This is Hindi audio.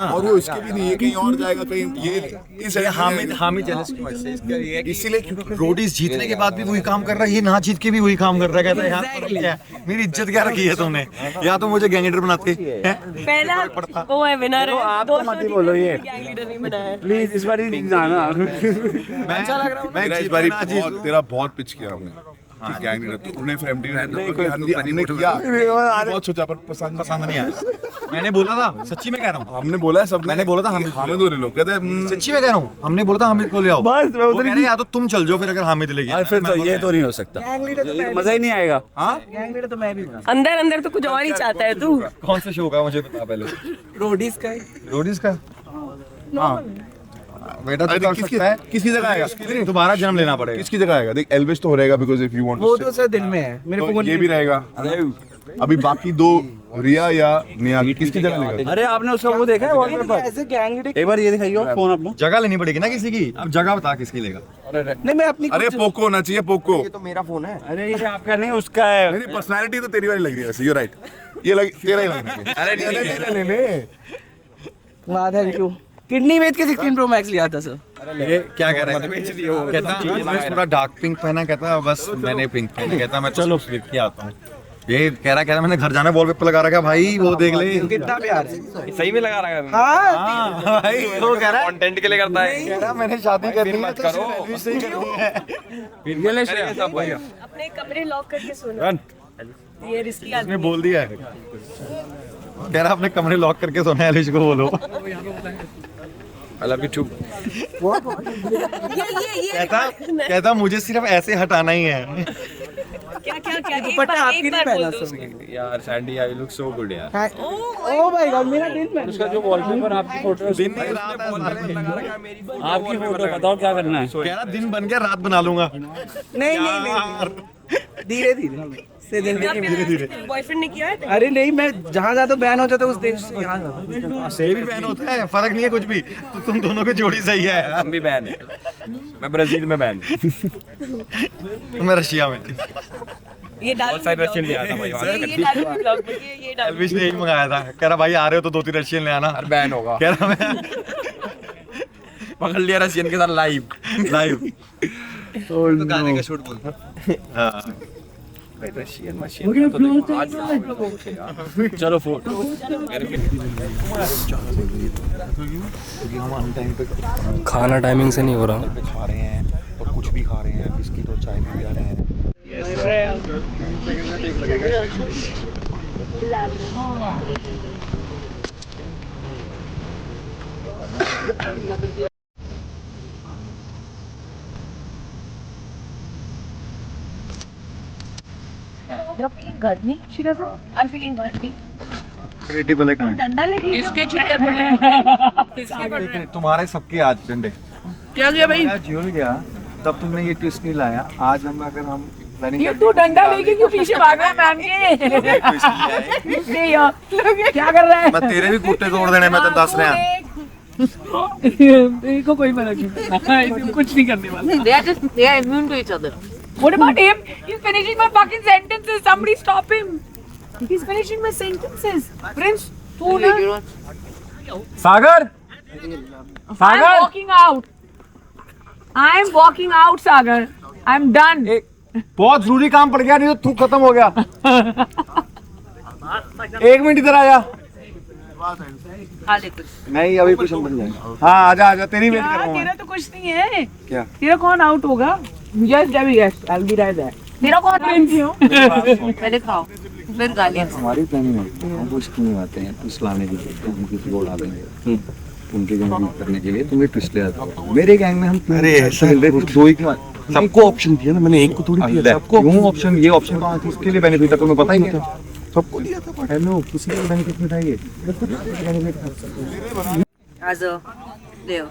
और वो इसके भी नहीं है, कहीं और जाएगा, कहीं ये इस हामिद जेलस की वजह से इसका ये है कि इसीलिए रोडीज जीतने के बाद भी वही काम कर रहा है, ये ना जीत के भी वही काम कर रहा है। कहता है यार मेरी इज्जत क्या रखी है तुमने, या तो मुझे गैंग लीडर बनाते हैं। पहला वो है विनर है, आप तो मत ही बोलो ये गैंग लीडर नहीं बनाया। प्लीज इस बार ही जाना। अच्छा लग रहा मैं इस बारी तेरा बहुत पिच किया हमने, गैंग लीडर तूने फैमिली हमने किया, बहुत सोचा पर पसंद नहीं आया। मैंने बोला था, सच्ची में कह रहा हूँ, हमने बोला है सब, मैंने बोला था हामिद दो लोग कहते हैं सच्ची में कह रहा हूँ, हमने बोला था हामिद को ले आओ, बस मैं उधर या तो तुम चल जाओ फिर अगर हामिद ले गया फिर तो ये तो नहीं हो सकता, मजा ही नहीं आएगा। अंदर अंदर तो कुछ और ही चाहता है तू। कौन सा शो का मुझे बता पहले। रोडीज का हाँ बेटा तू कर सकता है, किसकी जगह आएगा, दोबारा जन्म लेना पड़ेगा। किसकी जगह आएगा, देख एल्विस तो हो रहेगा बिकॉज़ इफ यू वांट वो तो सर दिल में है मेरे को, ये भी रहेगा। अभी बाकी दो रिया या नियागी किसकी जगह लेगा। अरे आपने उसका वो देखा है वॉलपेपर, एक बार ये दिखाइए फोन अपना। जगह लेनी पड़ेगी ना किसी की, अब जगह बता किसकी लेगा। नहीं मैं अपनी, अरे पोको होना चाहिए, पोको। ये तो मेरा फोन है। अरे ये आपका नहीं उसका है। नहीं पर्सनालिटी तो तेरी वाली लग रही है वैसे, यू राइट, ये लग तेरा ही लग रहा है। अरे नहीं वाह थैंक यू। किडनी बेच के 16 प्रो मैक्स लिया था सर। ये क्या कह रहा है, कहता पूरा डार्क पिंक पहना, कहता बस मैंने पिंक पहना, कहता मैं चलो फिर आता हूँ। ये कह रहा मैंने घर जाना वॉलपेपर लगा रखा भाई, वो देख ले कितना प्यार है। सही में लगा रहा है। हाँ भाई वो कह रहा है कंटेंट के लिए करता है। कह रहा मैंने शादी करनी है मत तो करो। सर्विस सही करनी है। करेंगे सब भाई। अपने कमरे लॉक करके सोना, ये रिस्की आदमी उसने बोल दिया है, कह रहा अपने कमरे लॉक करके सोना है, एलिश को बोलो। I love you too। ये कहता मुझे सिर्फ ऐसे हटाना ही है। क्या क्या क्या एक दुपट्टा बार- आपकी एक नहीं बार पहना बोल दो सर। उसको। यार Sandy I look so good यार। ओ माय गॉड मेरा दिल में उसका जो वॉलपेपर आपकी फोटो, दिन नहीं रात है साले। आपकी फोटो बताओ क्या करना है। कह रहा दिन बन गया रात बना लूंगा। नहीं नहीं धीरे धीरे से दिन धीरे बॉयफ्रेंड ने किया है? अरे नहीं मैं जहाँ जाता बैन हो जाता उस देश से यहाँ जाता। से भी बैन होता है, फर्क नहीं है कुछ भी, तो तुम दोनों की जोड़ी सही है। हम भी बैन है। मैं ब्राजील में बैन। मैं रशिया में। ये डाल बहुत सारे रशियन ले आता भाई वहाँ ये डाल ब्लॉग में, ये डाल। एल्विश ने यही मंगाया था, कह रहा भाई आ रहे हो तो 2-3 रशियन ले आना। बैन होगा। कह रहा मैं पकड़ लिया रशियन के साथ लाइव। लाइव तो गाने का शूट बोलता। रशियन मशीन चलो फोटो। खाना टाइमिंग से नहीं हो रहा। खा रहे हैं और कुछ भी खा रहे हैं, बिस्किट और चाय भी पी रहे हैं। गर्मी I'm feeling गर्मी। क्रिएटिव वाले कहाँ हैं? डंडा लेके इसके तुम्हारे सबके आज डंडे। क्या किया भाई? जियो गया तब तुमने ये ट्विस्ट नहीं लाया, आज हम अगर हम प्लानिंग ये तू डंडा लेके क्यों पीछे भाग रहा है मैम के? क्या कर रहा है? मैं तेरे भी कुत्ते तोड़ देने, मैं तो दस रहा को कोई फर्क नहीं, कुछ नहीं करने वाला। They are immune to each other. What about him? He's finishing my fucking sentences. Somebody stop him. He's finishing my sentences. Prince, तू ना। सागर, I'm walking out. I'm walking out, Sagar. I'm done. बहुत जरूरी काम पड़ गया, नहीं तो तू खत्म हो गया। 1 मिनट इधर आया। नहीं अभी कुछ बन जाएगा। हाँ आजा आजा, तेरी वेट कर रहा हूँ तेरा तो कुछ नहीं है। क्या? तेरा कौन आउट होगा? Just let me guess. I'll be right there. तेरा कौन पहले खाओ फिर गालियाँ। हमारी प्लानिंग होती है, हम कुछ नहीं आते हैं ट्विस्ट लाने के लिए, हम किसी को उड़ा देंगे उनके गैंग में करने के लिए, तुम्हें ट्विस्ट ले आता हूँ मेरे गैंग में। हम अरे ऐसा दो ही सबको ऑप्शन दिया ना, मैंने एक को थोड़ी दिया, सबको क्यों ऑप्शन, ये ऑप्शन कहाँ थी, उसके लिए बेनिफिट था, तुम्हें पता ही नहीं था, सबको दिया था। हेलो किसी को बेनिफिट में था ये। As a Leo.